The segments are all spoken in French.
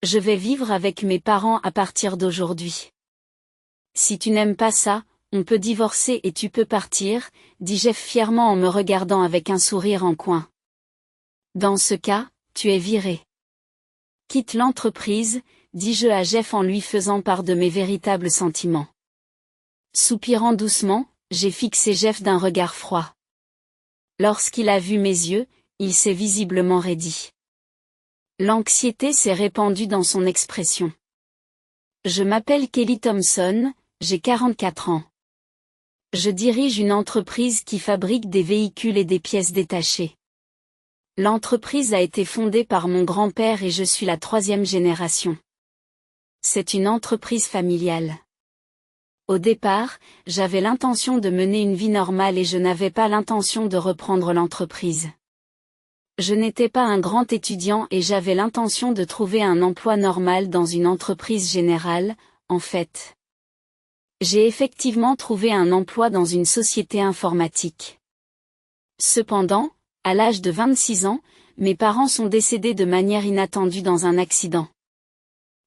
Je vais vivre avec mes parents à partir d'aujourd'hui. Si tu n'aimes pas ça, on peut divorcer et tu peux partir, dit Jeff fièrement en me regardant avec un sourire en coin. Dans ce cas, tu es viré. Quitte l'entreprise, dis-je à Jeff en lui faisant part de mes véritables sentiments. Soupirant doucement, j'ai fixé Jeff d'un regard froid. Lorsqu'il a vu mes yeux, il s'est visiblement raidi. L'anxiété s'est répandue dans son expression. Je m'appelle Kelly Thompson, j'ai 44 ans. Je dirige une entreprise qui fabrique des véhicules et des pièces détachées. L'entreprise a été fondée par mon grand-père et je suis la 3e génération. C'est une entreprise familiale. Au départ, j'avais l'intention de mener une vie normale et je n'avais pas l'intention de reprendre l'entreprise. Je n'étais pas un grand étudiant et j'avais l'intention de trouver un emploi normal dans une entreprise générale, en fait. J'ai effectivement trouvé un emploi dans une société informatique. Cependant, à l'âge de 26 ans, mes parents sont décédés de manière inattendue dans un accident.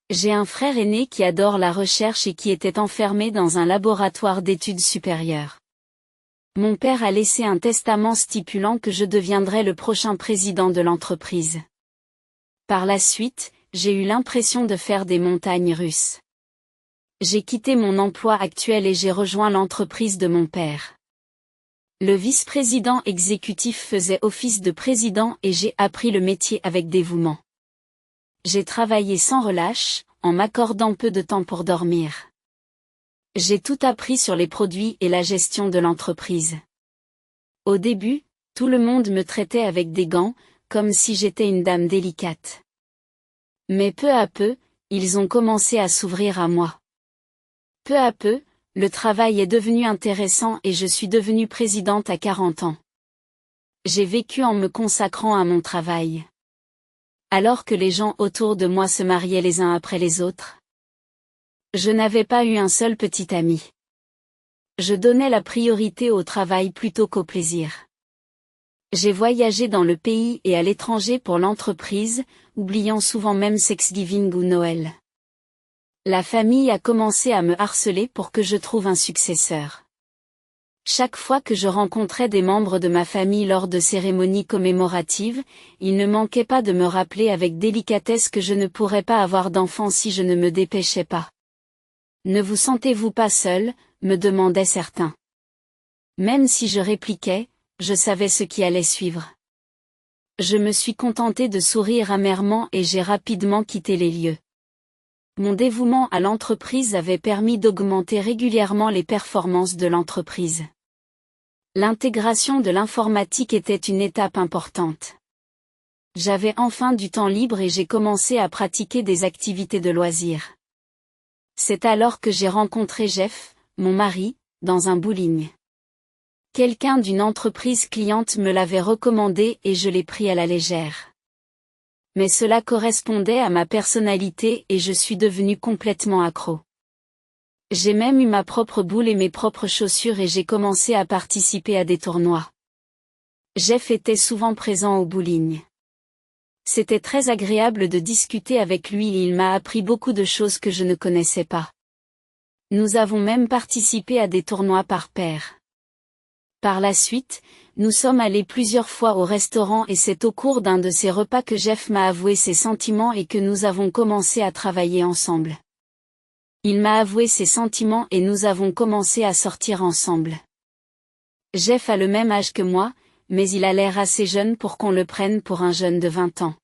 J'ai un frère aîné qui adore la recherche et qui était enfermé dans un laboratoire d'études supérieures. Mon père a laissé un testament stipulant que je deviendrais le prochain président de l'entreprise. Par la suite, j'ai eu l'impression de faire des montagnes russes. J'ai quitté mon emploi actuel et j'ai rejoint l'entreprise de mon père. Le vice-président exécutif faisait office de président et j'ai appris le métier avec dévouement. J'ai travaillé sans relâche, en m'accordant peu de temps pour dormir. J'ai tout appris sur les produits et la gestion de l'entreprise. Au début, tout le monde me traitait avec des gants, comme si j'étais une dame délicate. Mais peu à peu, ils ont commencé à s'ouvrir à moi. Peu à peu, le travail est devenu intéressant et je suis devenue présidente à 40 ans. J'ai vécu en me consacrant à mon travail. Alors que les gens autour de moi se mariaient les uns après les autres. Je n'avais pas eu un seul petit ami. Je donnais la priorité au travail plutôt qu'au plaisir. J'ai voyagé dans le pays et à l'étranger pour l'entreprise, oubliant souvent même Thanksgiving ou Noël. La famille a commencé à me harceler pour que je trouve un successeur. Chaque fois que je rencontrais des membres de ma famille lors de cérémonies commémoratives, ils ne manquaient pas de me rappeler avec délicatesse que je ne pourrais pas avoir d'enfant si je ne me dépêchais pas. Ne vous sentez-vous pas seul, me demandaient certains. Même si je répliquais, je savais ce qui allait suivre. Je me suis contentée de sourire amèrement et j'ai rapidement quitté les lieux. Mon dévouement à l'entreprise avait permis d'augmenter régulièrement les performances de l'entreprise. L'intégration de l'informatique était une étape importante. J'avais enfin du temps libre et j'ai commencé à pratiquer des activités de loisirs. C'est alors que j'ai rencontré Jeff, mon mari, dans un bowling. Quelqu'un d'une entreprise cliente me l'avait recommandé et je l'ai pris à la légère. Mais cela correspondait à ma personnalité et je suis devenue complètement accro. J'ai même eu ma propre boule et mes propres chaussures et j'ai commencé à participer à des tournois. Jeff était souvent présent au bowling. C'était très agréable de discuter avec lui et il m'a appris beaucoup de choses que je ne connaissais pas. Nous avons même participé à des tournois par paire. Par la suite, nous sommes allés plusieurs fois au restaurant et c'est au cours d'un de ces repas que Jeff m'a avoué ses sentiments et que nous avons commencé à travailler ensemble. Il m'a avoué ses sentiments et nous avons commencé à sortir ensemble. Jeff a le même âge que moi, mais il a l'air assez jeune pour qu'on le prenne pour un jeune de 20 ans.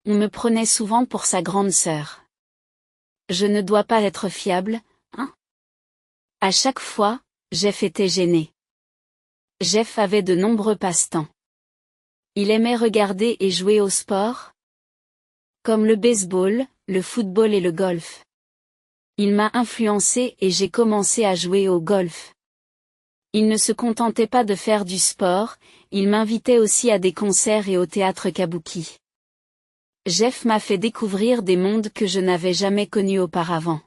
On me prenait souvent pour sa grande sœur. Je ne dois pas être fiable, hein? À chaque fois, Jeff était gêné. Jeff avait de nombreux passe-temps. Il aimait regarder et jouer au sport, comme le baseball, le football et le golf. Il m'a influencé et j'ai commencé à jouer au golf. Il ne se contentait pas de faire du sport, il m'invitait aussi à des concerts et au théâtre kabuki. Jeff m'a fait découvrir des mondes que je n'avais jamais connus auparavant.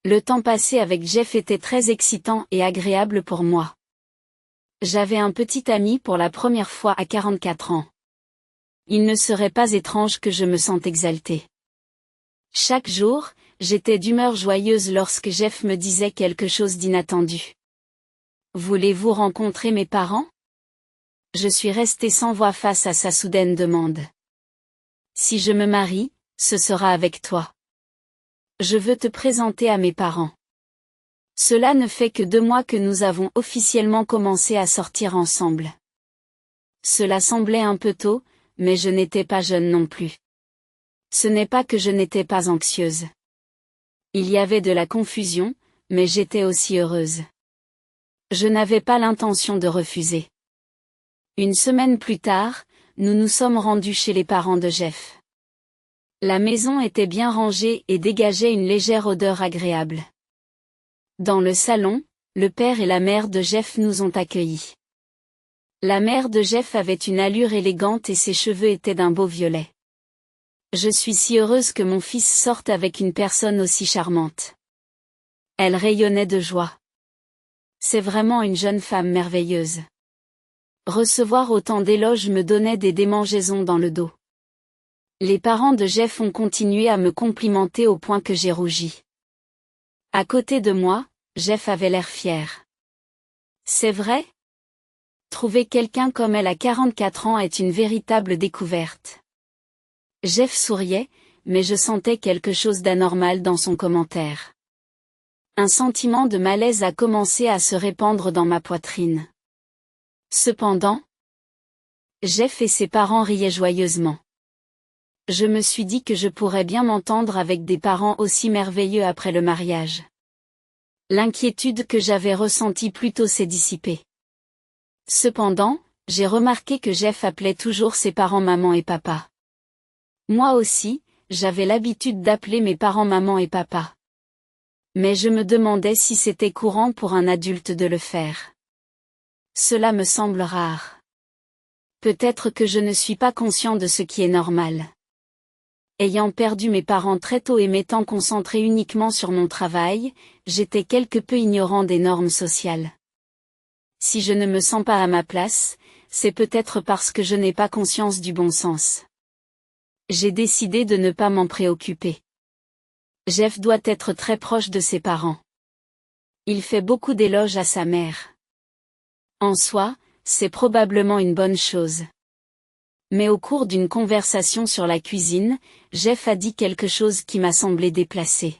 Le temps passé avec Jeff était très excitant et agréable pour moi. J'avais un petit ami pour la première fois à 44 ans. Il ne serait pas étrange que je me sente exaltée. Chaque jour, j'étais d'humeur joyeuse lorsque Jeff me disait quelque chose d'inattendu. Voulez-vous rencontrer mes parents? Je suis restée sans voix face à sa soudaine demande. Si je me marie, ce sera avec toi. Je veux te présenter à mes parents. Cela ne fait que 2 mois que nous avons officiellement commencé à sortir ensemble. Cela semblait un peu tôt, mais je n'étais pas jeune non plus. Ce n'est pas que je n'étais pas anxieuse. Il y avait de la confusion, mais j'étais aussi heureuse. Je n'avais pas l'intention de refuser. Une semaine plus tard, nous nous sommes rendus chez les parents de Jeff. La maison était bien rangée et dégageait une légère odeur agréable. Dans le salon, le père et la mère de Jeff nous ont accueillis. La mère de Jeff avait une allure élégante et ses cheveux étaient d'un beau violet. Je suis si heureuse que mon fils sorte avec une personne aussi charmante. Elle rayonnait de joie. C'est vraiment une jeune femme merveilleuse. Recevoir autant d'éloges me donnait des démangeaisons dans le dos. Les parents de Jeff ont continué à me complimenter au point que j'ai rougi. À côté de moi, Jeff avait l'air fier. C'est vrai? Trouver quelqu'un comme elle à 44 ans est une véritable découverte. Jeff souriait, mais je sentais quelque chose d'anormal dans son commentaire. Un sentiment de malaise a commencé à se répandre dans ma poitrine. Cependant, Jeff et ses parents riaient joyeusement. Je me suis dit que je pourrais bien m'entendre avec des parents aussi merveilleux après le mariage. L'inquiétude que j'avais ressentie plus tôt s'est dissipée. Cependant, j'ai remarqué que Jeff appelait toujours ses parents maman et papa. Moi aussi, j'avais l'habitude d'appeler mes parents maman et papa. Mais je me demandais si c'était courant pour un adulte de le faire. Cela me semble rare. Peut-être que je ne suis pas conscient de ce qui est normal. Ayant perdu mes parents très tôt et m'étant concentré uniquement sur mon travail, j'étais quelque peu ignorant des normes sociales. Si je ne me sens pas à ma place, c'est peut-être parce que je n'ai pas conscience du bon sens. J'ai décidé de ne pas m'en préoccuper. Jeff doit être très proche de ses parents. Il fait beaucoup d'éloges à sa mère. En soi, c'est probablement une bonne chose. Mais au cours d'une conversation sur la cuisine, Jeff a dit quelque chose qui m'a semblé déplacé.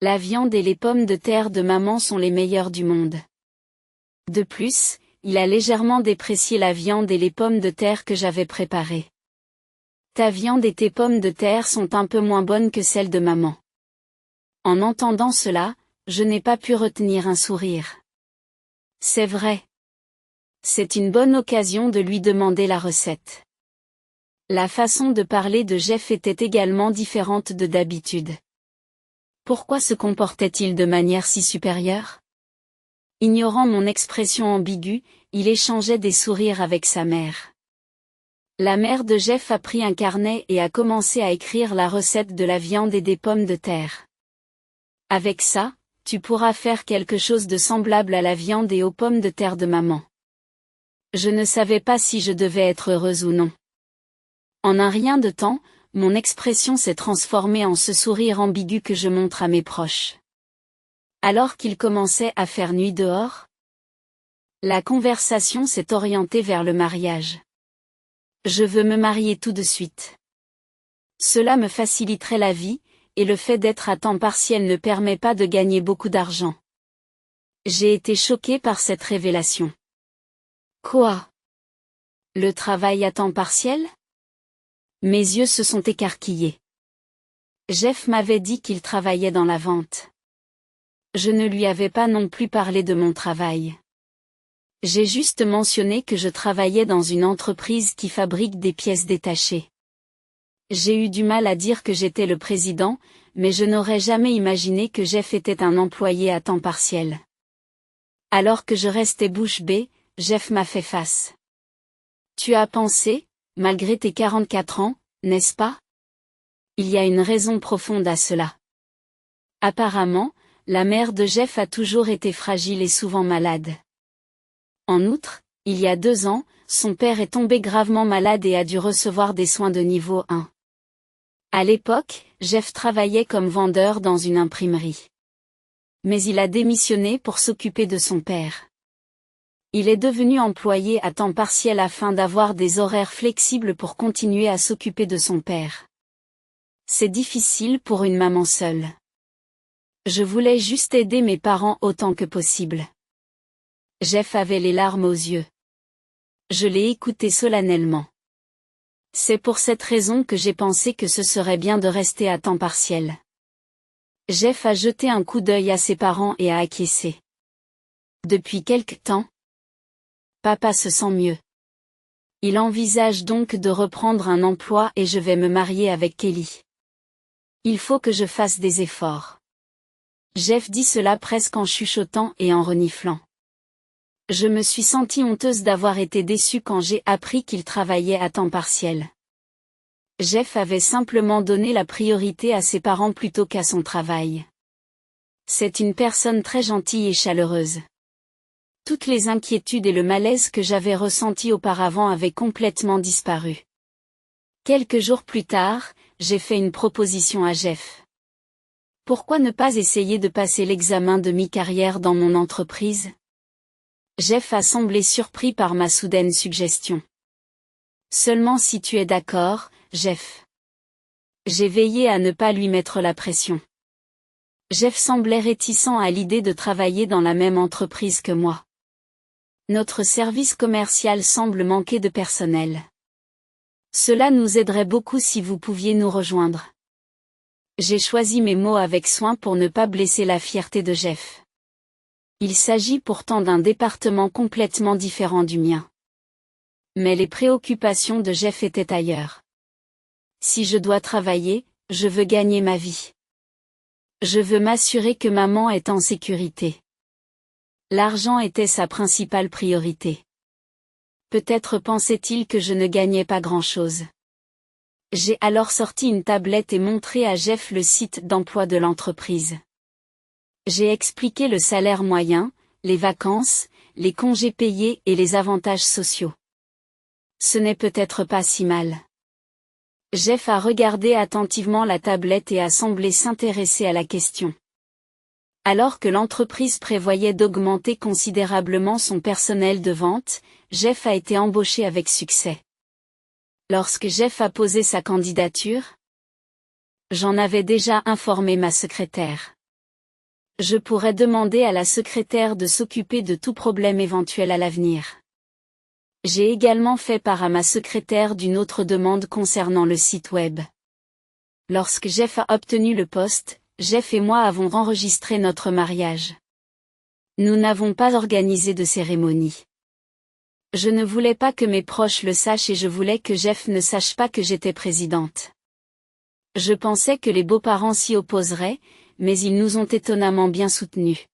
La viande et les pommes de terre de maman sont les meilleures du monde. De plus, il a légèrement déprécié la viande et les pommes de terre que j'avais préparées. Ta viande et tes pommes de terre sont un peu moins bonnes que celles de maman. En entendant cela, je n'ai pas pu retenir un sourire. C'est vrai. C'est une bonne occasion de lui demander la recette. La façon de parler de Jeff était également différente de d'habitude. Pourquoi se comportait-il de manière si supérieure? Ignorant mon expression ambiguë, il échangeait des sourires avec sa mère. La mère de Jeff a pris un carnet et a commencé à écrire la recette de la viande et des pommes de terre. Avec ça, tu pourras faire quelque chose de semblable à la viande et aux pommes de terre de maman. Je ne savais pas si je devais être heureuse ou non. En un rien de temps, mon expression s'est transformée en ce sourire ambigu que je montre à mes proches. Alors qu'il commençait à faire nuit dehors, la conversation s'est orientée vers le mariage. Je veux me marier tout de suite. Cela me faciliterait la vie, et le fait d'être à temps partiel ne permet pas de gagner beaucoup d'argent. J'ai été choquée par cette révélation. Quoi? Le travail à temps partiel? Mes yeux se sont écarquillés. Jeff m'avait dit qu'il travaillait dans la vente. Je ne lui avais pas non plus parlé de mon travail. J'ai juste mentionné que je travaillais dans une entreprise qui fabrique des pièces détachées. J'ai eu du mal à dire que j'étais le président, mais je n'aurais jamais imaginé que Jeff était un employé à temps partiel. Alors que je restais bouche bée, Jeff m'a fait face. Tu as pensé, malgré tes 44 ans, n'est-ce pas? Il y a une raison profonde à cela. Apparemment, la mère de Jeff a toujours été fragile et souvent malade. En outre, il y a 2 ans, son père est tombé gravement malade et a dû recevoir des soins de niveau 1. À l'époque, Jeff travaillait comme vendeur dans une imprimerie. Mais il a démissionné pour s'occuper de son père. Il est devenu employé à temps partiel afin d'avoir des horaires flexibles pour continuer à s'occuper de son père. C'est difficile pour une maman seule. Je voulais juste aider mes parents autant que possible. Jeff avait les larmes aux yeux. Je l'ai écouté solennellement. C'est pour cette raison que j'ai pensé que ce serait bien de rester à temps partiel. Jeff a jeté un coup d'œil à ses parents et a acquiescé. Depuis quelque temps, papa se sent mieux. Il envisage donc de reprendre un emploi et je vais me marier avec Kelly. Il faut que je fasse des efforts. Jeff dit cela presque en chuchotant et en reniflant. Je me suis sentie honteuse d'avoir été déçue quand j'ai appris qu'il travaillait à temps partiel. Jeff avait simplement donné la priorité à ses parents plutôt qu'à son travail. C'est une personne très gentille et chaleureuse. Toutes les inquiétudes et le malaise que j'avais ressentis auparavant avaient complètement disparu. Quelques jours plus tard, j'ai fait une proposition à Jeff. Pourquoi ne pas essayer de passer l'examen de mi-carrière dans mon entreprise ? Jeff a semblé surpris par ma soudaine suggestion. Seulement si tu es d'accord, Jeff. J'ai veillé à ne pas lui mettre la pression. Jeff semblait réticent à l'idée de travailler dans la même entreprise que moi. Notre service commercial semble manquer de personnel. Cela nous aiderait beaucoup si vous pouviez nous rejoindre. J'ai choisi mes mots avec soin pour ne pas blesser la fierté de Jeff. Il s'agit pourtant d'un département complètement différent du mien. Mais les préoccupations de Jeff étaient ailleurs. Si je dois travailler, je veux gagner ma vie. Je veux m'assurer que maman est en sécurité. L'argent était sa principale priorité. Peut-être pensait-il que je ne gagnais pas grand-chose. J'ai alors sorti une tablette et montré à Jeff le site d'emploi de l'entreprise. J'ai expliqué le salaire moyen, les vacances, les congés payés et les avantages sociaux. Ce n'est peut-être pas si mal. Jeff a regardé attentivement la tablette et a semblé s'intéresser à la question. Alors que l'entreprise prévoyait d'augmenter considérablement son personnel de vente, Jeff a été embauché avec succès. Lorsque Jeff a posé sa candidature, j'en avais déjà informé ma secrétaire. Je pourrais demander à la secrétaire de s'occuper de tout problème éventuel à l'avenir. J'ai également fait part à ma secrétaire d'une autre demande concernant le site web. Lorsque Jeff a obtenu le poste, Jeff et moi avons enregistré notre mariage. Nous n'avons pas organisé de cérémonie. Je ne voulais pas que mes proches le sachent et je voulais que Jeff ne sache pas que j'étais présidente. Je pensais que les beaux-parents s'y opposeraient, mais ils nous ont étonnamment bien soutenus.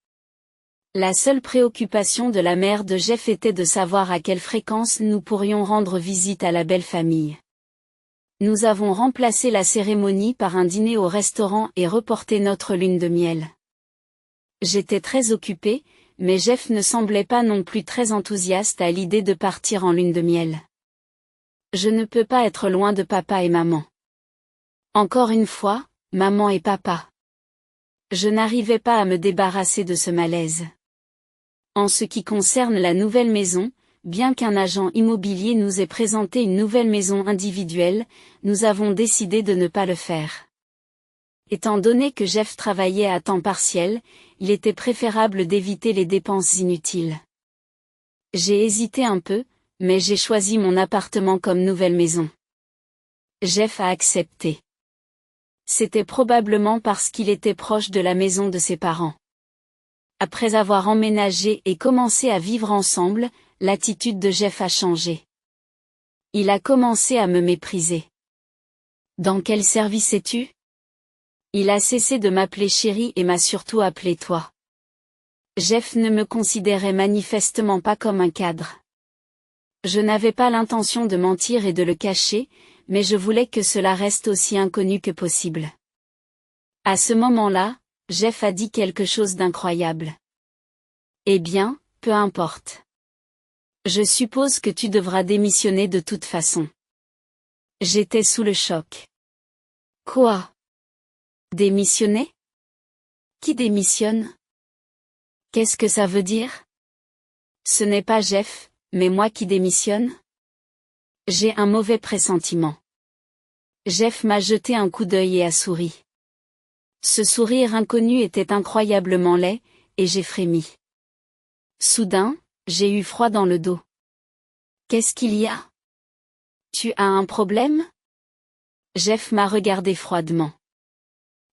La seule préoccupation de la mère de Jeff était de savoir à quelle fréquence nous pourrions rendre visite à la belle famille. Nous avons remplacé la cérémonie par un dîner au restaurant et reporté notre lune de miel. J'étais très occupée, mais Jeff ne semblait pas non plus très enthousiaste à l'idée de partir en lune de miel. Je ne peux pas être loin de papa et maman. Encore une fois, maman et papa. Je n'arrivais pas à me débarrasser de ce malaise. En ce qui concerne la nouvelle maison, bien qu'un agent immobilier nous ait présenté une nouvelle maison individuelle, nous avons décidé de ne pas le faire. Étant donné que Jeff travaillait à temps partiel, il était préférable d'éviter les dépenses inutiles. J'ai hésité un peu, mais j'ai choisi mon appartement comme nouvelle maison. Jeff a accepté. C'était probablement parce qu'il était proche de la maison de ses parents. Après avoir emménagé et commencé à vivre ensemble, l'attitude de Jeff a changé. Il a commencé à me mépriser. Dans quel service es-tu ? Il a cessé de m'appeler chérie et m'a surtout appelé toi. Jeff ne me considérait manifestement pas comme un cadre. Je n'avais pas l'intention de mentir et de le cacher, mais je voulais que cela reste aussi inconnu que possible. À ce moment-là, Jeff a dit quelque chose d'incroyable. Eh bien, peu importe. Je suppose que tu devras démissionner de toute façon. J'étais sous le choc. Quoi? Démissionner? Qui démissionne? Qu'est-ce que ça veut dire? Ce n'est pas Jeff, mais moi qui démissionne? J'ai un mauvais pressentiment. Jeff m'a jeté un coup d'œil et a souri. Ce sourire inconnu était incroyablement laid, et j'ai frémi. Soudain, j'ai eu froid dans le dos. Qu'est-ce qu'il y a? Tu as un problème? Jeff m'a regardé froidement.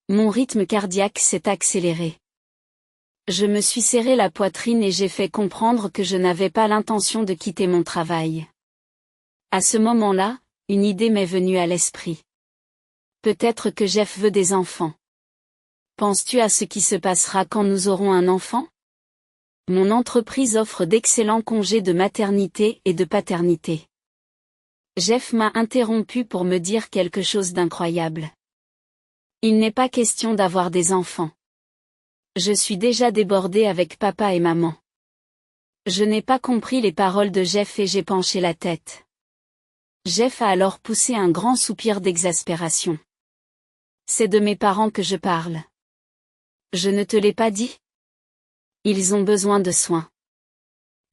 Mon rythme cardiaque s'est accéléré. Je me suis serré la poitrine et j'ai fait comprendre que je n'avais pas l'intention de quitter mon travail. À ce moment-là, une idée m'est venue à l'esprit. Peut-être que Jeff veut des enfants. Penses-tu à ce qui se passera quand nous aurons un enfant? Mon entreprise offre d'excellents congés de maternité et de paternité. Jeff m'a interrompu pour me dire quelque chose d'incroyable. Il n'est pas question d'avoir des enfants. Je suis déjà débordée avec papa et maman. Je n'ai pas compris les paroles de Jeff et j'ai penché la tête. Jeff a alors poussé un grand soupir d'exaspération. C'est de mes parents que je parle. Je ne te l'ai pas dit? Ils ont besoin de soins.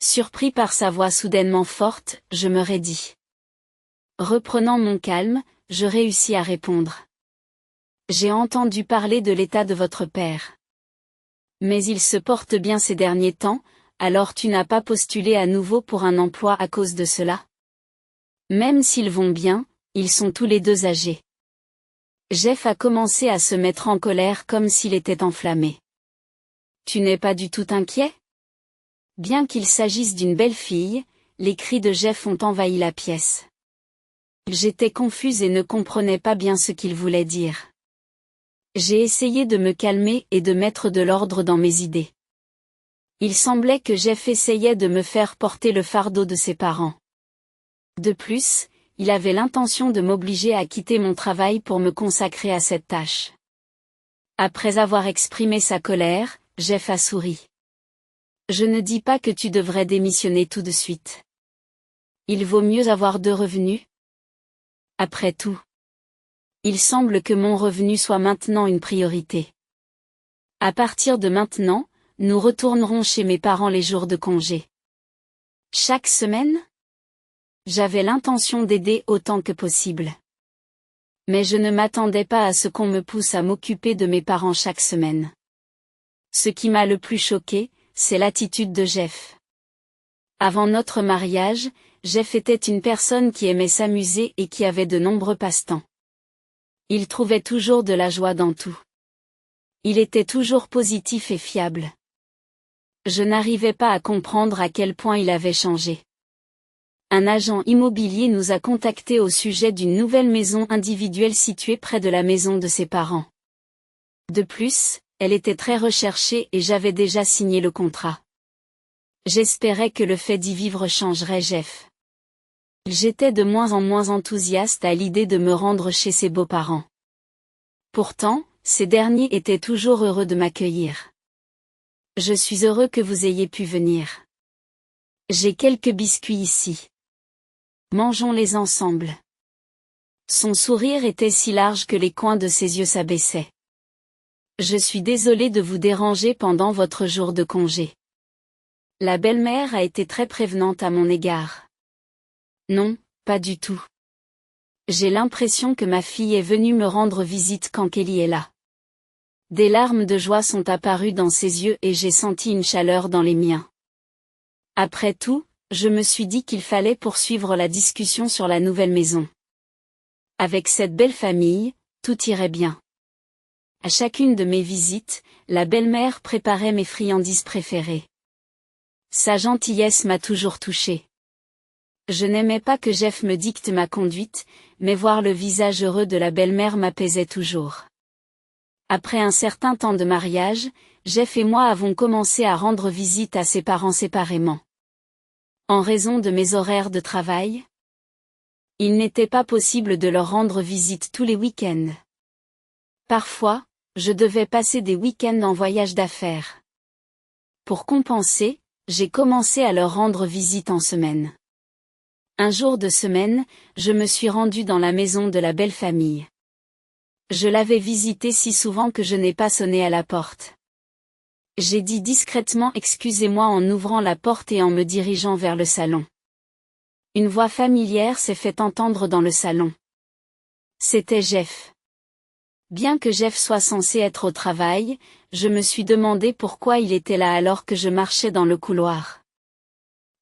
Surpris par sa voix soudainement forte, je me raidis. Reprenant mon calme, je réussis à répondre. J'ai entendu parler de l'état de votre père. Mais il se porte bien ces derniers temps, alors tu n'as pas postulé à nouveau pour un emploi à cause de cela? Même s'ils vont bien, ils sont tous les deux âgés. Jeff a commencé à se mettre en colère comme s'il était enflammé. Tu n'es pas du tout inquiet? Bien qu'il s'agisse d'une belle fille, les cris de Jeff ont envahi la pièce. J'étais confuse et ne comprenais pas bien ce qu'il voulait dire. J'ai essayé de me calmer et de mettre de l'ordre dans mes idées. Il semblait que Jeff essayait de me faire porter le fardeau de ses parents. De plus, il avait l'intention de m'obliger à quitter mon travail pour me consacrer à cette tâche. Après avoir exprimé sa colère, Jeff a souri. Je ne dis pas que tu devrais démissionner tout de suite. Il vaut mieux avoir 2 revenus. Après tout, il semble que mon revenu soit maintenant une priorité. À partir de maintenant, nous retournerons chez mes parents les jours de congé. Chaque semaine? J'avais l'intention d'aider autant que possible. Mais je ne m'attendais pas à ce qu'on me pousse à m'occuper de mes parents chaque semaine. Ce qui m'a le plus choqué, c'est l'attitude de Jeff. Avant notre mariage, Jeff était une personne qui aimait s'amuser et qui avait de nombreux passe-temps. Il trouvait toujours de la joie dans tout. Il était toujours positif et fiable. Je n'arrivais pas à comprendre à quel point il avait changé. Un agent immobilier nous a contactés au sujet d'une nouvelle maison individuelle située près de la maison de ses parents. De plus, elle était très recherchée et j'avais déjà signé le contrat. J'espérais que le fait d'y vivre changerait Jeff. J'étais de moins en moins enthousiaste à l'idée de me rendre chez ses beaux-parents. Pourtant, ces derniers étaient toujours heureux de m'accueillir. Je suis heureux que vous ayez pu venir. J'ai quelques biscuits ici. Mangeons-les ensemble. Son sourire était si large que les coins de ses yeux s'abaissaient. Je suis désolé de vous déranger pendant votre jour de congé. La belle-mère a été très prévenante à mon égard. Non, pas du tout. J'ai l'impression que ma fille est venue me rendre visite quand Kelly est là. Des larmes de joie sont apparues dans ses yeux et j'ai senti une chaleur dans les miens. Après tout, je me suis dit qu'il fallait poursuivre la discussion sur la nouvelle maison. Avec cette belle famille, tout irait bien. À chacune de mes visites, la belle-mère préparait mes friandises préférées. Sa gentillesse m'a toujours touchée. Je n'aimais pas que Jeff me dicte ma conduite, mais voir le visage heureux de la belle-mère m'apaisait toujours. Après un certain temps de mariage, Jeff et moi avons commencé à rendre visite à ses parents séparément. En raison de mes horaires de travail, il n'était pas possible de leur rendre visite tous les week-ends. Parfois, je devais passer des week-ends en voyage d'affaires. Pour compenser, j'ai commencé à leur rendre visite en semaine. Un jour de semaine, je me suis rendue dans la maison de la belle famille. Je l'avais visité si souvent que je n'ai pas sonné à la porte. J'ai dit discrètement excusez-moi en ouvrant la porte et en me dirigeant vers le salon. Une voix familière s'est fait entendre dans le salon. C'était Jeff. Bien que Jeff soit censé être au travail, je me suis demandé pourquoi il était là alors que je marchais dans le couloir.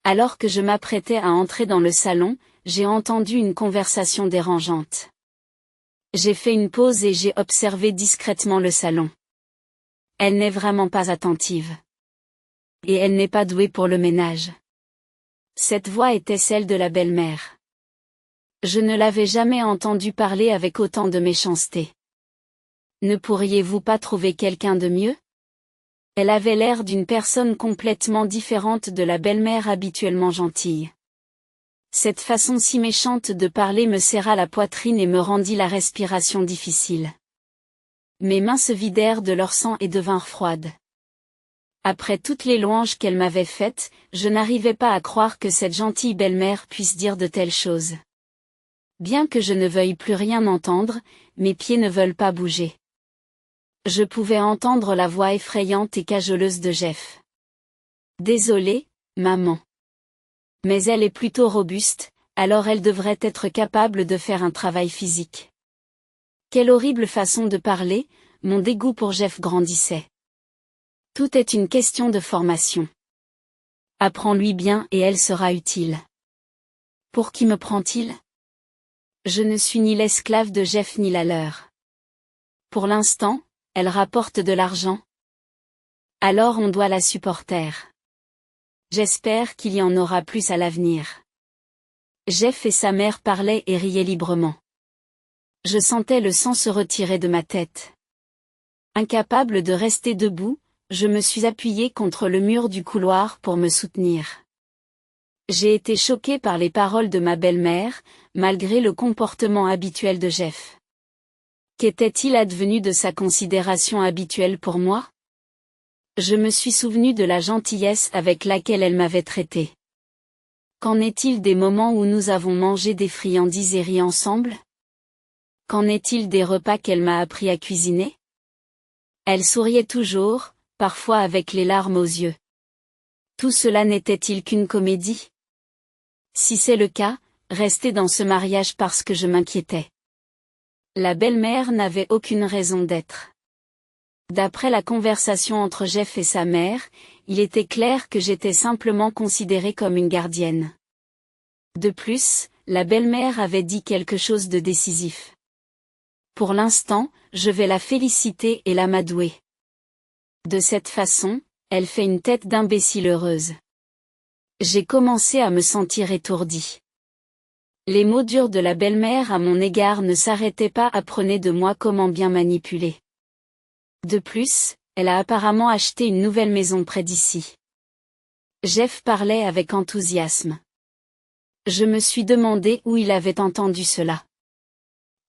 Alors que je m'apprêtais à entrer dans le salon, j'ai entendu une conversation dérangeante. J'ai fait une pause et j'ai observé discrètement le salon. Elle n'est vraiment pas attentive. Et elle n'est pas douée pour le ménage. Cette voix était celle de la belle-mère. Je ne l'avais jamais entendue parler avec autant de méchanceté. Ne pourriez-vous pas trouver quelqu'un de mieux? Elle avait l'air d'une personne complètement différente de la belle-mère habituellement gentille. Cette façon si méchante de parler me serra la poitrine et me rendit la respiration difficile. Mes mains se vidèrent de leur sang et devinrent froides. Après toutes les louanges qu'elle m'avait faites, je n'arrivais pas à croire que cette gentille belle-mère puisse dire de telles choses. Bien que je ne veuille plus rien entendre, mes pieds ne veulent pas bouger. Je pouvais entendre la voix effrayante et cajoleuse de Jeff. Désolée, maman. Mais elle est plutôt robuste, alors elle devrait être capable de faire un travail physique. Quelle horrible façon de parler, mon dégoût pour Jeff grandissait. Tout est une question de formation. Apprends-lui bien et elle sera utile. Pour qui me prend-il? Je ne suis ni l'esclave de Jeff ni la leur. Pour l'instant, elle rapporte de l'argent. Alors on doit la supporter. J'espère qu'il y en aura plus à l'avenir. Jeff et sa mère parlaient et riaient librement. Je sentais le sang se retirer de ma tête. Incapable de rester debout, je me suis appuyée contre le mur du couloir pour me soutenir. J'ai été choquée par les paroles de ma belle-mère, malgré le comportement habituel de Jeff. Qu'était-il advenu de sa considération habituelle pour moi? Je me suis souvenu de la gentillesse avec laquelle elle m'avait traité. Qu'en est-il des moments où nous avons mangé des friandises et ri ensemble? Qu'en est-il des repas qu'elle m'a appris à cuisiner? Elle souriait toujours, parfois avec les larmes aux yeux. Tout cela n'était-il qu'une comédie? Si c'est le cas, rester dans ce mariage parce que je m'inquiétais. La belle-mère n'avait aucune raison d'être. D'après la conversation entre Jeff et sa mère, il était clair que j'étais simplement considérée comme une gardienne. De plus, la belle-mère avait dit quelque chose de décisif. Pour l'instant, je vais la féliciter et l'amadouer. De cette façon, elle fait une tête d'imbécile heureuse. J'ai commencé à me sentir étourdie. Les mots durs de la belle-mère à mon égard ne s'arrêtaient pas apprenez de moi comment bien manipuler. De plus, elle a apparemment acheté une nouvelle maison près d'ici. Jeff parlait avec enthousiasme. Je me suis demandé où il avait entendu cela.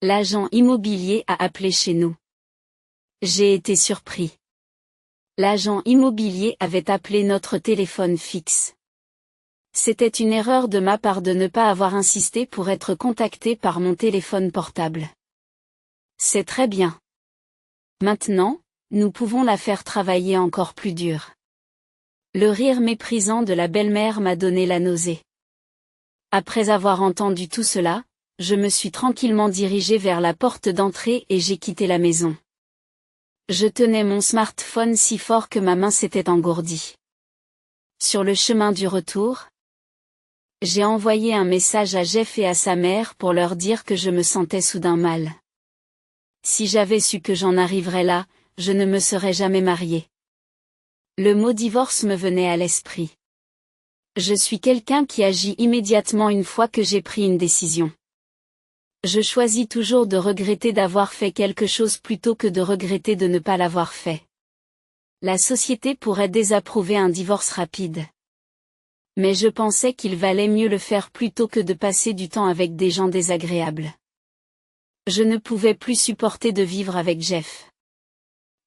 L'agent immobilier a appelé chez nous. J'ai été surpris. L'agent immobilier avait appelé notre téléphone fixe. C'était une erreur de ma part de ne pas avoir insisté pour être contacté par mon téléphone portable. C'est très bien. Maintenant, nous pouvons la faire travailler encore plus dur. Le rire méprisant de la belle-mère m'a donné la nausée. Après avoir entendu tout cela, je me suis tranquillement dirigée vers la porte d'entrée et j'ai quitté la maison. Je tenais mon smartphone si fort que ma main s'était engourdie. Sur le chemin du retour, j'ai envoyé un message à Jeff et à sa mère pour leur dire que je me sentais soudain mal. Si j'avais su que j'en arriverais là, je ne me serais jamais mariée. Le mot divorce me venait à l'esprit. Je suis quelqu'un qui agit immédiatement une fois que j'ai pris une décision. Je choisis toujours de regretter d'avoir fait quelque chose plutôt que de regretter de ne pas l'avoir fait. La société pourrait désapprouver un divorce rapide. Mais je pensais qu'il valait mieux le faire plutôt que de passer du temps avec des gens désagréables. Je ne pouvais plus supporter de vivre avec Jeff.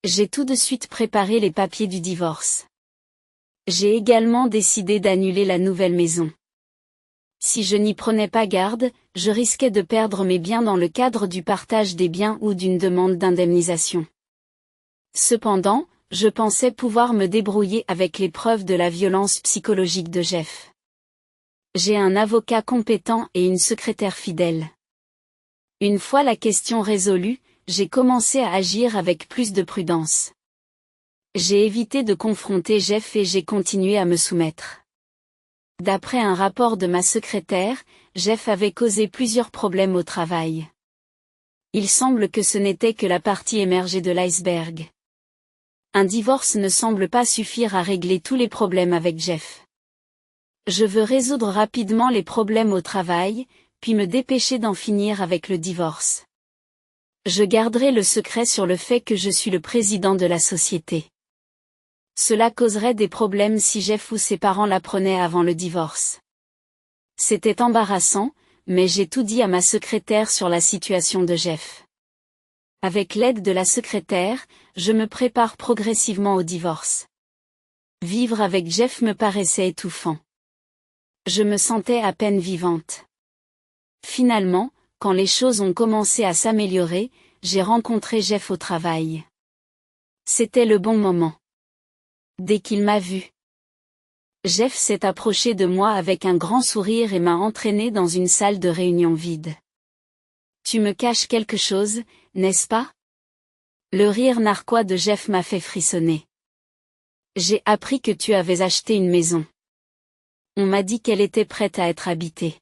J'ai tout de suite préparé les papiers du divorce. J'ai également décidé d'annuler la nouvelle maison. Si je n'y prenais pas garde, je risquais de perdre mes biens dans le cadre du partage des biens ou d'une demande d'indemnisation. Cependant, je pensais pouvoir me débrouiller avec les preuves de la violence psychologique de Jeff. J'ai un avocat compétent et une secrétaire fidèle. Une fois la question résolue, j'ai commencé à agir avec plus de prudence. J'ai évité de confronter Jeff et j'ai continué à me soumettre. D'après un rapport de ma secrétaire, Jeff avait causé plusieurs problèmes au travail. Il semble que ce n'était que la partie émergée de l'iceberg. Un divorce ne semble pas suffire à régler tous les problèmes avec Jeff. Je veux résoudre rapidement les problèmes au travail, puis me dépêcher d'en finir avec le divorce. Je garderai le secret sur le fait que je suis le président de la société. Cela causerait des problèmes si Jeff ou ses parents l'apprenaient avant le divorce. C'était embarrassant, mais j'ai tout dit à ma secrétaire sur la situation de Jeff. Avec l'aide de la secrétaire, je me prépare progressivement au divorce. Vivre avec Jeff me paraissait étouffant. Je me sentais à peine vivante. Finalement, quand les choses ont commencé à s'améliorer, j'ai rencontré Jeff au travail. C'était le bon moment. Dès qu'il m'a vu, Jeff s'est approché de moi avec un grand sourire et m'a entraîné dans une salle de réunion vide. Tu me caches quelque chose, n'est-ce pas? Le rire narquois de Jeff m'a fait frissonner. J'ai appris que tu avais acheté une maison. On m'a dit qu'elle était prête à être habitée.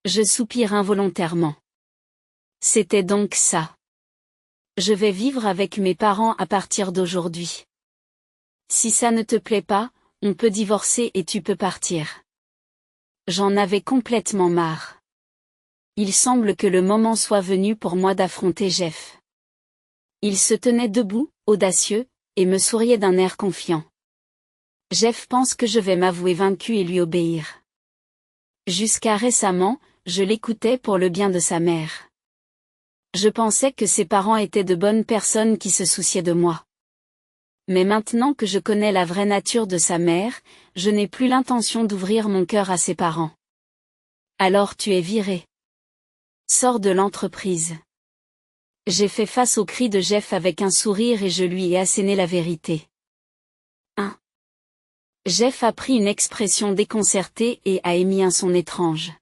Je soupire involontairement. C'était donc ça. Je vais vivre avec mes parents à partir d'aujourd'hui. Si ça ne te plaît pas, on peut divorcer et tu peux partir. J'en avais complètement marre. Il semble que le moment soit venu pour moi d'affronter Jeff. Il se tenait debout, audacieux, et me souriait d'un air confiant. Jeff pense que je vais m'avouer vaincu et lui obéir. Jusqu'à récemment, je l'écoutais pour le bien de sa mère. Je pensais que ses parents étaient de bonnes personnes qui se souciaient de moi. Mais maintenant que je connais la vraie nature de sa mère, je n'ai plus l'intention d'ouvrir mon cœur à ses parents. Alors tu es viré. Sors de l'entreprise. J'ai fait face au cri de Jeff avec un sourire et je lui ai asséné la vérité. 1. Jeff a pris une expression déconcertée et a émis un son étrange.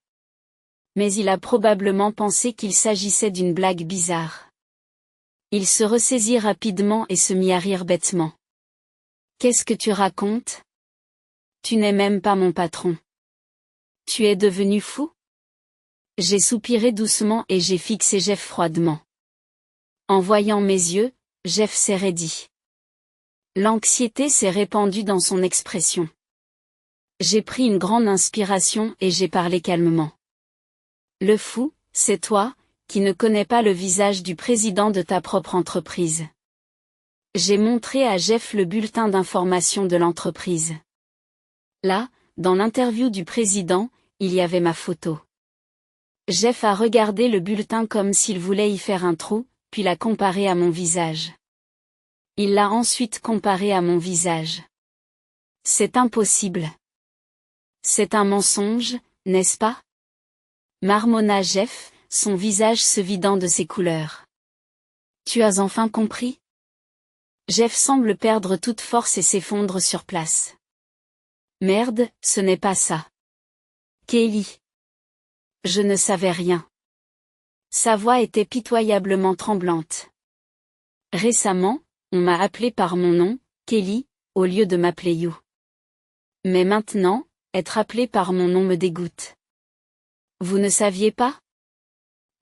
Mais il a probablement pensé qu'il s'agissait d'une blague bizarre. Il se ressaisit rapidement et se mit à rire bêtement. Qu'est-ce que tu racontes? Tu n'es même pas mon patron. Tu es devenu fou? J'ai soupiré doucement et j'ai fixé Jeff froidement. En voyant mes yeux, Jeff s'est raidi. L'anxiété s'est répandue dans son expression. J'ai pris une grande inspiration et j'ai parlé calmement. Le fou, c'est toi, qui ne connais pas le visage du président de ta propre entreprise. J'ai montré à Jeff le bulletin d'information de l'entreprise. Là, dans l'interview du président, il y avait ma photo. Jeff a regardé le bulletin comme s'il voulait y faire un trou, puis l'a comparé à mon visage. Il l'a ensuite comparé à mon visage. C'est impossible. C'est un mensonge, n'est-ce pas? Marmonna Jeff, son visage se vidant de ses couleurs. Tu as enfin compris? Jeff semble perdre toute force et s'effondre sur place. Merde, ce n'est pas ça. Kelly. Je ne savais rien. Sa voix était pitoyablement tremblante. Récemment, on m'a appelé par mon nom, Kelly, au lieu de m'appeler You. Mais maintenant, être appelé par mon nom me dégoûte. Vous ne saviez pas?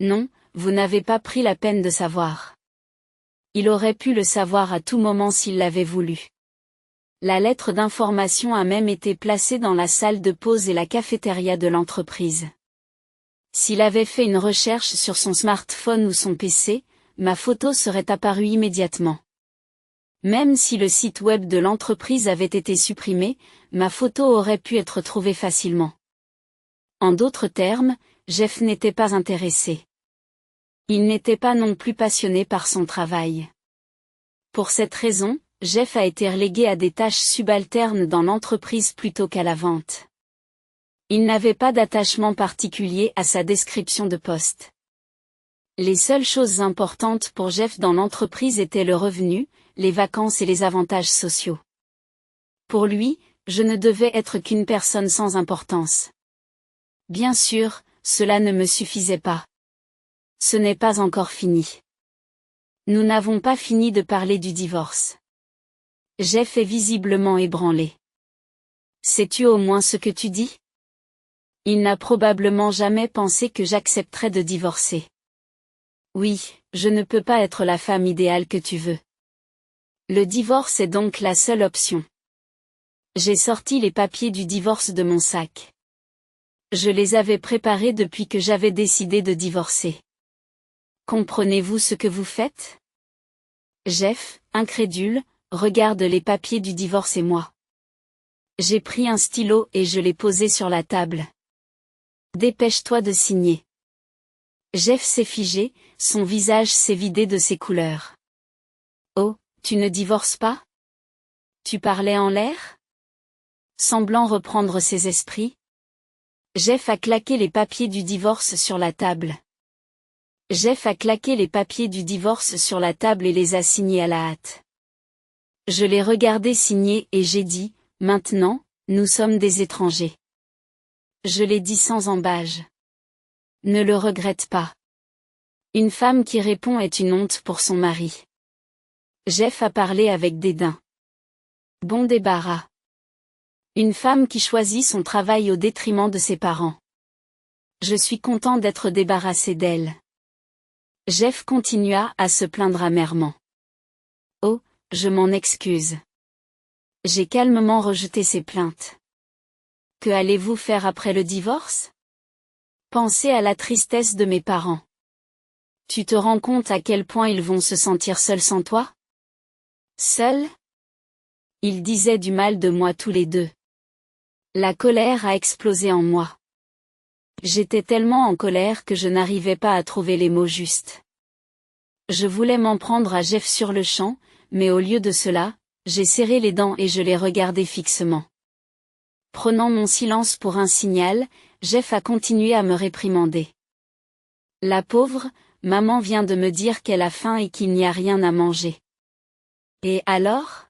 Non, vous n'avez pas pris la peine de savoir. Il aurait pu le savoir à tout moment s'il l'avait voulu. La lettre d'information a même été placée dans la salle de pause et la cafétéria de l'entreprise. S'il avait fait une recherche sur son smartphone ou son PC, ma photo serait apparue immédiatement. Même si le site web de l'entreprise avait été supprimé, ma photo aurait pu être trouvée facilement. En d'autres termes, Jeff n'était pas intéressé. Il n'était pas non plus passionné par son travail. Pour cette raison, Jeff a été relégué à des tâches subalternes dans l'entreprise plutôt qu'à la vente. Il n'avait pas d'attachement particulier à sa description de poste. Les seules choses importantes pour Jeff dans l'entreprise étaient le revenu, les vacances et les avantages sociaux. Pour lui, je ne devais être qu'une personne sans importance. Bien sûr, cela ne me suffisait pas. Ce n'est pas encore fini. Nous n'avons pas fini de parler du divorce. Jeff est visiblement ébranlé. Sais-tu au moins ce que tu dis? Il n'a probablement jamais pensé que j'accepterais de divorcer. Oui, je ne peux pas être la femme idéale que tu veux. Le divorce est donc la seule option. J'ai sorti les papiers du divorce de mon sac. Je les avais préparés depuis que j'avais décidé de divorcer. Comprenez-vous ce que vous faites? Jeff, incrédule, regarde les papiers du divorce et moi. J'ai pris un stylo et je l'ai posé sur la table. Dépêche-toi de signer. Jeff s'est figé, son visage s'est vidé de ses couleurs. Oh, tu ne divorces pas? Tu parlais en l'air? Semblant reprendre ses esprits. Jeff a claqué les papiers du divorce sur la table. Jeff a claqué les papiers du divorce sur la table et les a signés à la hâte. Je l'ai regardé signer et j'ai dit, maintenant, nous sommes des étrangers. Je l'ai dit sans embâge. Ne le regrette pas. Une femme qui répond est une honte pour son mari. Jeff a parlé avec dédain. Bon débarras. Une femme qui choisit son travail au détriment de ses parents. Je suis content d'être débarrassé d'elle. Jeff continua à se plaindre amèrement. Oh, je m'en excuse. J'ai calmement rejeté ses plaintes. Que allez-vous faire après le divorce? Pensez à la tristesse de mes parents. Tu te rends compte à quel point ils vont se sentir seuls sans toi? Seuls? Ils disaient du mal de moi tous les deux. La colère a explosé en moi. J'étais tellement en colère que je n'arrivais pas à trouver les mots justes. Je voulais m'en prendre à Jeff sur le champ, mais au lieu de cela, j'ai serré les dents et je l'ai regardé fixement. Prenant mon silence pour un signal, Jeff a continué à me réprimander. La pauvre, maman vient de me dire qu'elle a faim et qu'il n'y a rien à manger. Et alors?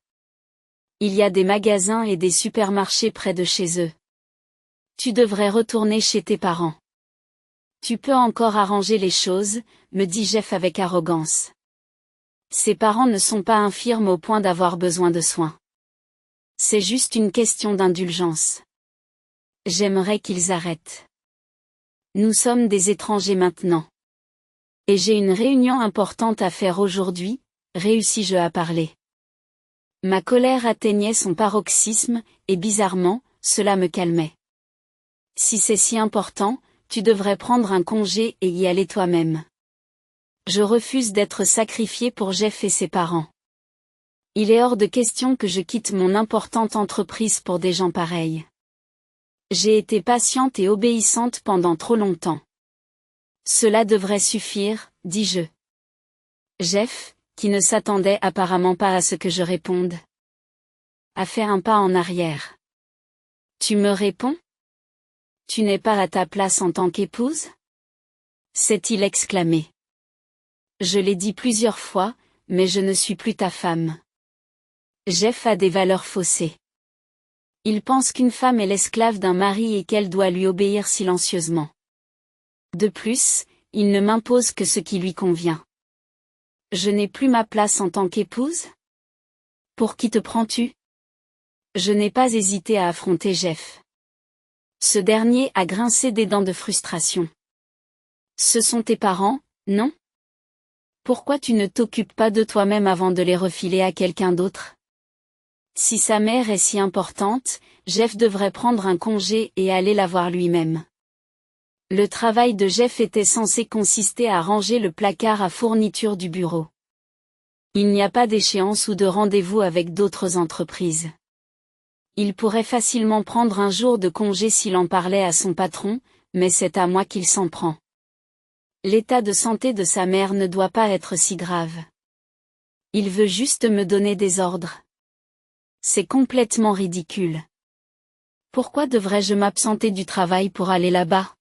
Il y a des magasins et des supermarchés près de chez eux. Tu devrais retourner chez tes parents. Tu peux encore arranger les choses, me dit Jeff avec arrogance. Ses parents ne sont pas infirmes au point d'avoir besoin de soins. C'est juste une question d'indulgence. J'aimerais qu'ils arrêtent. Nous sommes des étrangers maintenant. Et j'ai une réunion importante à faire aujourd'hui, réussis-je à parler. Ma colère atteignait son paroxysme, et bizarrement, cela me calmait. Si c'est si important, tu devrais prendre un congé et y aller toi-même. Je refuse d'être sacrifié pour Jeff et ses parents. Il est hors de question que je quitte mon importante entreprise pour des gens pareils. J'ai été patiente et obéissante pendant trop longtemps. Cela devrait suffire, dis-je. Jeff, qui ne s'attendait apparemment pas à ce que je réponde, a fait un pas en arrière. Tu me réponds? Tu n'es pas à ta place en tant qu'épouse? S'est-il exclamé. Je l'ai dit plusieurs fois, mais je ne suis plus ta femme. Jeff a des valeurs faussées. Il pense qu'une femme est l'esclave d'un mari et qu'elle doit lui obéir silencieusement. De plus, il ne m'impose que ce qui lui convient. Je n'ai plus ma place en tant qu'épouse? Pour qui te prends-tu? Je n'ai pas hésité à affronter Jeff. Ce dernier a grincé des dents de frustration. Ce sont tes parents, non? Pourquoi tu ne t'occupes pas de toi-même avant de les refiler à quelqu'un d'autre? Si sa mère est si importante, Jeff devrait prendre un congé et aller la voir lui-même. Le travail de Jeff était censé consister à ranger le placard à fournitures du bureau. Il n'y a pas d'échéance ou de rendez-vous avec d'autres entreprises. Il pourrait facilement prendre un jour de congé s'il en parlait à son patron, mais c'est à moi qu'il s'en prend. L'état de santé de sa mère ne doit pas être si grave. Il veut juste me donner des ordres. C'est complètement ridicule. Pourquoi devrais-je m'absenter du travail pour aller là-bas?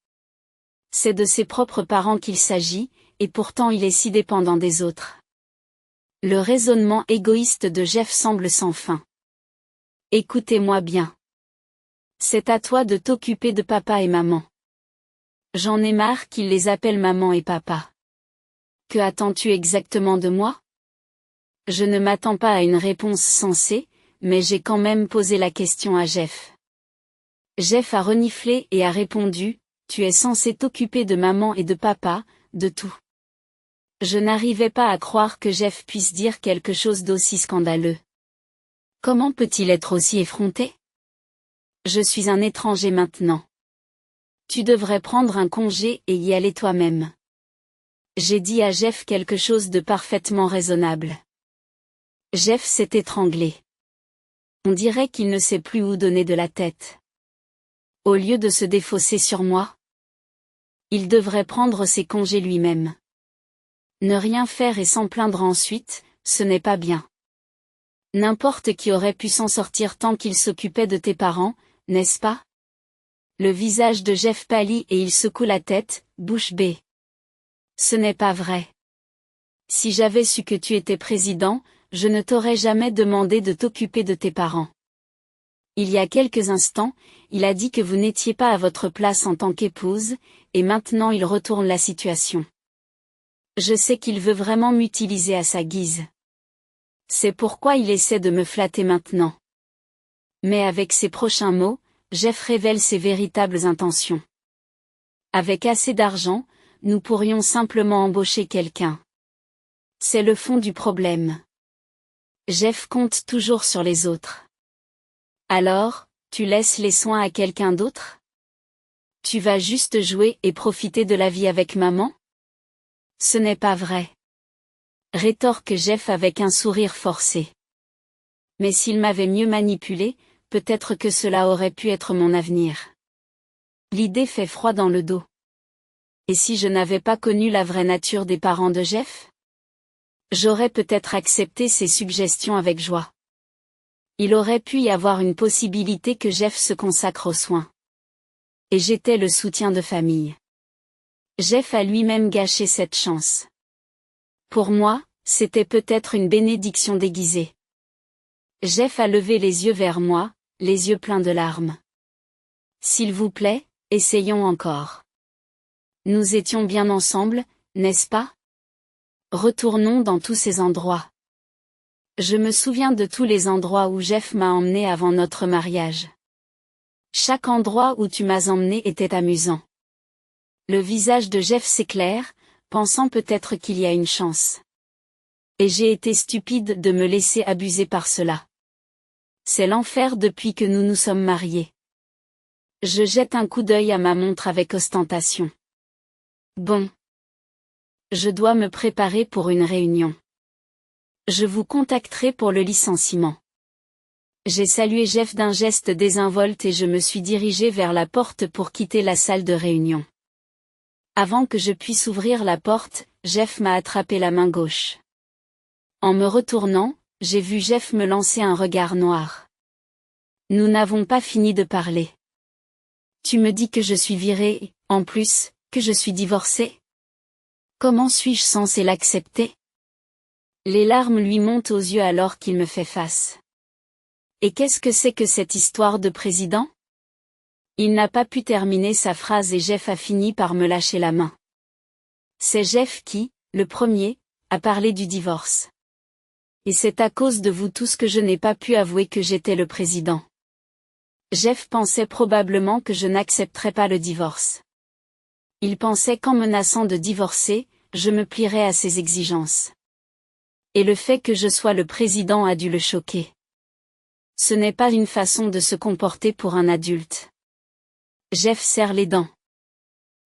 C'est de ses propres parents qu'il s'agit, et pourtant il est si dépendant des autres. Le raisonnement égoïste de Jeff semble sans fin. Écoutez-moi bien. C'est à toi de t'occuper de papa et maman. J'en ai marre qu'il les appelle maman et papa. Que attends-tu exactement de moi? Je ne m'attends pas à une réponse sensée, mais j'ai quand même posé la question à Jeff. Jeff a reniflé et a répondu, tu es censé t'occuper de maman et de papa, de tout. Je n'arrivais pas à croire que Jeff puisse dire quelque chose d'aussi scandaleux. Comment peut-il être aussi effronté? Je suis un étranger maintenant. Tu devrais prendre un congé et y aller toi-même. J'ai dit à Jeff quelque chose de parfaitement raisonnable. Jeff s'est étranglé. On dirait qu'il ne sait plus où donner de la tête. Au lieu de se défausser sur moi, il devrait prendre ses congés lui-même. Ne rien faire et s'en plaindre ensuite, ce n'est pas bien. N'importe qui aurait pu s'en sortir tant qu'il s'occupait de tes parents, n'est-ce pas? Le visage de Jeff pâlit et il secoue la tête, bouche bée. Ce n'est pas vrai. Si j'avais su que tu étais président, je ne t'aurais jamais demandé de t'occuper de tes parents. Il y a quelques instants, il a dit que vous n'étiez pas à votre place en tant qu'épouse, et maintenant il retourne la situation. Je sais qu'il veut vraiment m'utiliser à sa guise. C'est pourquoi il essaie de me flatter maintenant. Mais avec ses prochains mots, Jeff révèle ses véritables intentions. Avec assez d'argent, nous pourrions simplement embaucher quelqu'un. C'est le fond du problème. Jeff compte toujours sur les autres. Alors, tu laisses les soins à quelqu'un d'autre? Tu vas juste jouer et profiter de la vie avec maman? Ce n'est pas vrai. Rétorque Jeff avec un sourire forcé. Mais s'il m'avait mieux manipulé, peut-être que cela aurait pu être mon avenir. L'idée fait froid dans le dos. Et si je n'avais pas connu la vraie nature des parents de Jeff? J'aurais peut-être accepté ses suggestions avec joie. Il aurait pu y avoir une possibilité que Jeff se consacre aux soins. Et j'étais le soutien de famille. Jeff a lui-même gâché cette chance. Pour moi, c'était peut-être une bénédiction déguisée. Jeff a levé les yeux vers moi, les yeux pleins de larmes. S'il vous plaît, essayons encore. Nous étions bien ensemble, n'est-ce pas? Retournons dans tous ces endroits. Je me souviens de tous les endroits où Jeff m'a emmené avant notre mariage. Chaque endroit où tu m'as emmené était amusant. Le visage de Jeff s'éclaire, pensant peut-être qu'il y a une chance. Et j'ai été stupide de me laisser abuser par cela. C'est l'enfer depuis que nous nous sommes mariés. Je jette un coup d'œil à ma montre avec ostentation. Bon. Je dois me préparer pour une réunion. Je vous contacterai pour le licenciement. J'ai salué Jeff d'un geste désinvolte et je me suis dirigé vers la porte pour quitter la salle de réunion. Avant que je puisse ouvrir la porte, Jeff m'a attrapé la main gauche. En me retournant, j'ai vu Jeff me lancer un regard noir. Nous n'avons pas fini de parler. Tu me dis que je suis virée, en plus, que je suis divorcée? Comment suis-je censée l'accepter? Les larmes lui montent aux yeux alors qu'il me fait face. Et qu'est-ce que c'est que cette histoire de président? Il n'a pas pu terminer sa phrase et Jeff a fini par me lâcher la main. C'est Jeff qui, le premier, a parlé du divorce. Et c'est à cause de vous tous que je n'ai pas pu avouer que j'étais le président. Jeff pensait probablement que je n'accepterais pas le divorce. Il pensait qu'en menaçant de divorcer, je me plierais à ses exigences. Et le fait que je sois le président a dû le choquer. Ce n'est pas une façon de se comporter pour un adulte. Jeff serre les dents.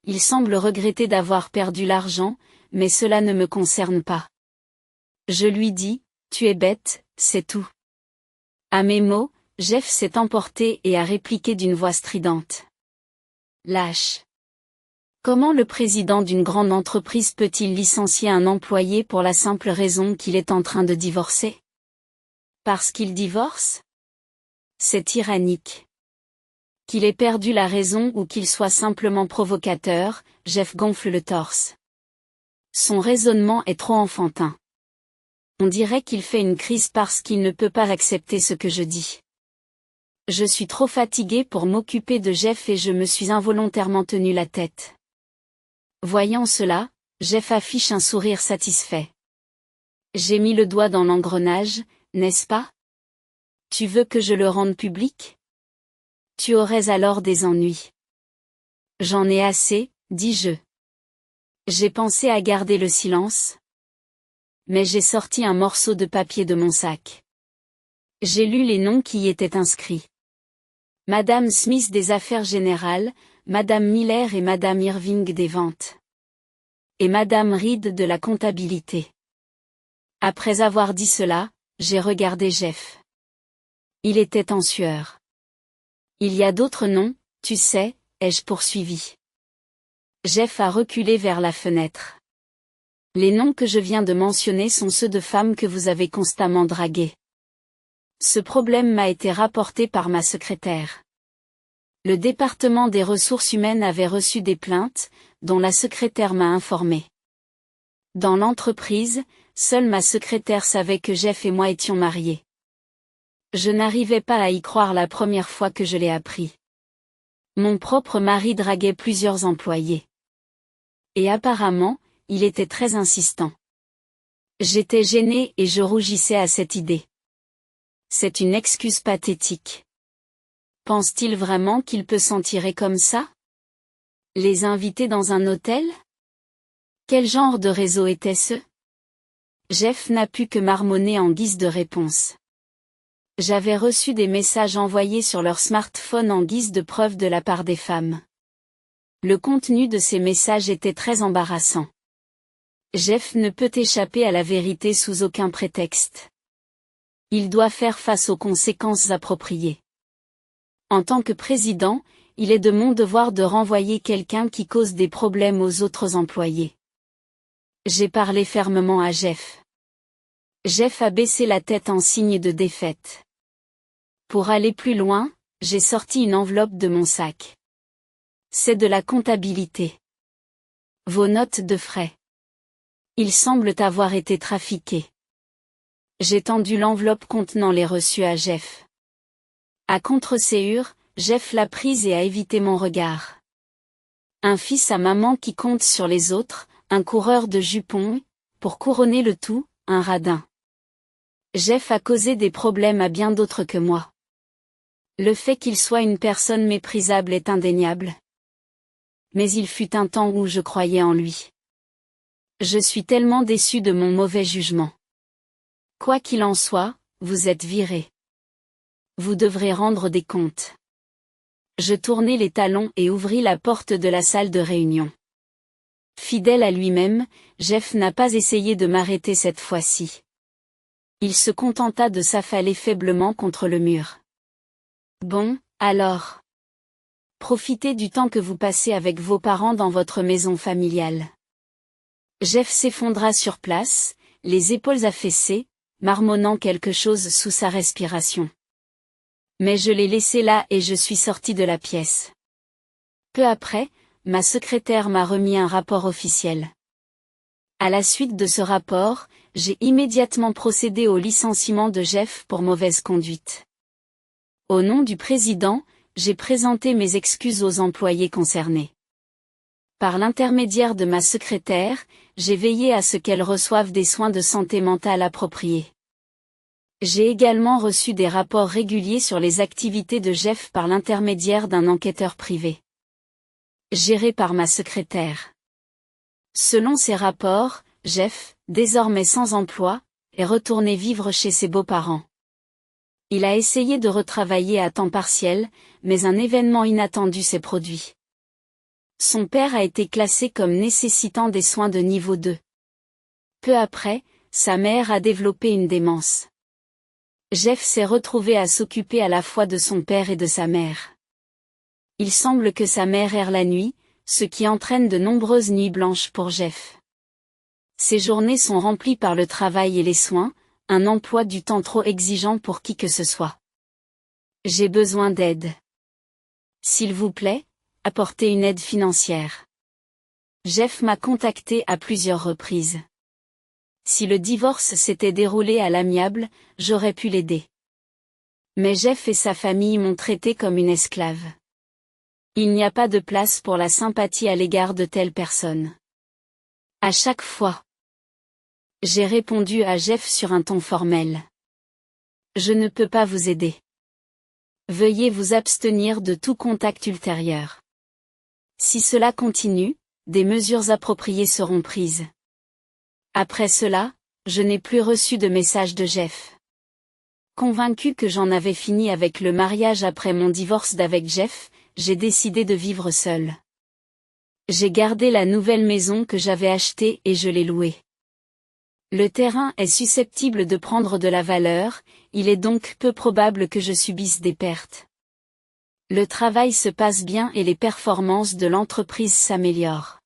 Il semble regretter d'avoir perdu l'argent, mais cela ne me concerne pas. Je lui dis, tu es bête, c'est tout. À mes mots, Jeff s'est emporté et a répliqué d'une voix stridente. Lâche. Comment le président d'une grande entreprise peut-il licencier un employé pour la simple raison qu'il est en train de divorcer? Parce qu'il divorce? C'est tyrannique. Qu'il ait perdu la raison ou qu'il soit simplement provocateur, Jeff gonfle le torse. Son raisonnement est trop enfantin. On dirait qu'il fait une crise parce qu'il ne peut pas accepter ce que je dis. Je suis trop fatiguée pour m'occuper de Jeff et je me suis involontairement tenu la tête. Voyant cela, Jeff affiche un sourire satisfait. J'ai mis le doigt dans l'engrenage, n'est-ce pas? Tu veux que je le rende public? Tu aurais alors des ennuis. J'en ai assez, dis-je. J'ai pensé à garder le silence. Mais j'ai sorti un morceau de papier de mon sac. J'ai lu les noms qui y étaient inscrits. Madame Smith des Affaires Générales, Madame Miller et Madame Irving des Ventes. Et Madame Reed de la Comptabilité. Après avoir dit cela, j'ai regardé Jeff. Il était en sueur. Il y a d'autres noms, tu sais, ai-je poursuivi. Jeff a reculé vers la fenêtre. Les noms que je viens de mentionner sont ceux de femmes que vous avez constamment draguées. Ce problème m'a été rapporté par ma secrétaire. Le département des ressources humaines avait reçu des plaintes, dont la secrétaire m'a informé. Dans l'entreprise, seule ma secrétaire savait que Jeff et moi étions mariés. Je n'arrivais pas à y croire la première fois que je l'ai appris. Mon propre mari draguait plusieurs employés. Et apparemment, il était très insistant. J'étais gênée et je rougissais à cette idée. C'est une excuse pathétique. Pense-t-il vraiment qu'il peut s'en tirer comme ça? Les inviter dans un hôtel? Quel genre de réseau était-ce? Jeff n'a pu que marmonner en guise de réponse. J'avais reçu des messages envoyés sur leur smartphone en guise de preuve de la part des femmes. Le contenu de ces messages était très embarrassant. Jeff ne peut échapper à la vérité sous aucun prétexte. Il doit faire face aux conséquences appropriées. En tant que président, il est de mon devoir de renvoyer quelqu'un qui cause des problèmes aux autres employés. J'ai parlé fermement à Jeff. Jeff a baissé la tête en signe de défaite. Pour aller plus loin, j'ai sorti une enveloppe de mon sac. C'est de la comptabilité. Vos notes de frais. Ils semblent avoir été trafiqués. J'ai tendu l'enveloppe contenant les reçus à Jeff. À contre-séhure, Jeff l'a prise et a évité mon regard. Un fils à maman qui compte sur les autres, un coureur de jupons, pour couronner le tout, un radin. Jeff a causé des problèmes à bien d'autres que moi. Le fait qu'il soit une personne méprisable est indéniable. Mais il fut un temps où je croyais en lui. Je suis tellement déçu de mon mauvais jugement. Quoi qu'il en soit, vous êtes viré. Vous devrez rendre des comptes. Je tournai les talons et ouvris la porte de la salle de réunion. Fidèle à lui-même, Jeff n'a pas essayé de m'arrêter cette fois-ci. Il se contenta de s'affaler faiblement contre le mur. Bon, alors. Profitez du temps que vous passez avec vos parents dans votre maison familiale. Jeff s'effondra sur place, les épaules affaissées, marmonnant quelque chose sous sa respiration. Mais je l'ai laissé là et je suis sorti de la pièce. Peu après, ma secrétaire m'a remis un rapport officiel. À la suite de ce rapport, j'ai immédiatement procédé au licenciement de Jeff pour mauvaise conduite. Au nom du président, j'ai présenté mes excuses aux employés concernés. Par l'intermédiaire de ma secrétaire, j'ai veillé à ce qu'elle reçoive des soins de santé mentale appropriés. J'ai également reçu des rapports réguliers sur les activités de Jeff par l'intermédiaire d'un enquêteur privé. Géré par ma secrétaire. Selon ces rapports, Jeff, désormais sans emploi, est retourné vivre chez ses beaux-parents. Il a essayé de retravailler à temps partiel, mais un événement inattendu s'est produit. Son père a été classé comme nécessitant des soins de niveau 2. Peu après, sa mère a développé une démence. Jeff s'est retrouvé à s'occuper à la fois de son père et de sa mère. Il semble que sa mère erre la nuit, ce qui entraîne de nombreuses nuits blanches pour Jeff. Ses journées sont remplies par le travail et les soins, un emploi du temps trop exigeant pour qui que ce soit. J'ai besoin d'aide. S'il vous plaît, apportez une aide financière. Jeff m'a contacté à plusieurs reprises. Si le divorce s'était déroulé à l'amiable, j'aurais pu l'aider. Mais Jeff et sa famille m'ont traité comme une esclave. Il n'y a pas de place pour la sympathie à l'égard de telles personnes. À chaque fois, j'ai répondu à Jeff sur un ton formel. Je ne peux pas vous aider. Veuillez vous abstenir de tout contact ultérieur. Si cela continue, des mesures appropriées seront prises. Après cela, je n'ai plus reçu de message de Jeff. Convaincu que j'en avais fini avec le mariage après mon divorce d'avec Jeff, j'ai décidé de vivre seule. J'ai gardé la nouvelle maison que j'avais achetée et je l'ai louée. Le terrain est susceptible de prendre de la valeur, il est donc peu probable que je subisse des pertes. Le travail se passe bien et les performances de l'entreprise s'améliorent.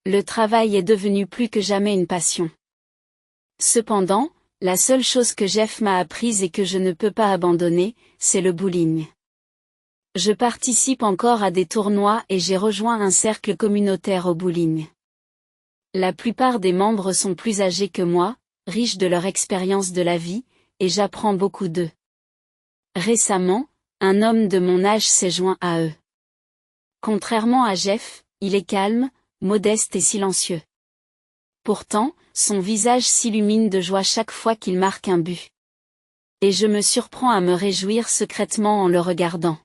Le travail est devenu plus que jamais une passion. Cependant, la seule chose que Jeff m'a apprise et que je ne peux pas abandonner, c'est le bowling. Je participe encore à des tournois et j'ai rejoint un cercle communautaire au bowling. La plupart des membres sont plus âgés que moi, riches de leur expérience de la vie, et j'apprends beaucoup d'eux. Récemment, un homme de mon âge s'est joint à eux. Contrairement à Jeff, il est calme, modeste et silencieux. Pourtant, son visage s'illumine de joie chaque fois qu'il marque un but. Et je me surprends à me réjouir secrètement en le regardant.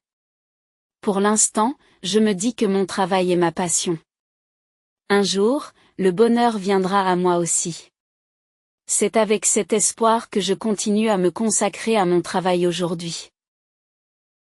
Pour l'instant, je me dis que mon travail est ma passion. Un jour, le bonheur viendra à moi aussi. C'est avec cet espoir que je continue à me consacrer à mon travail aujourd'hui.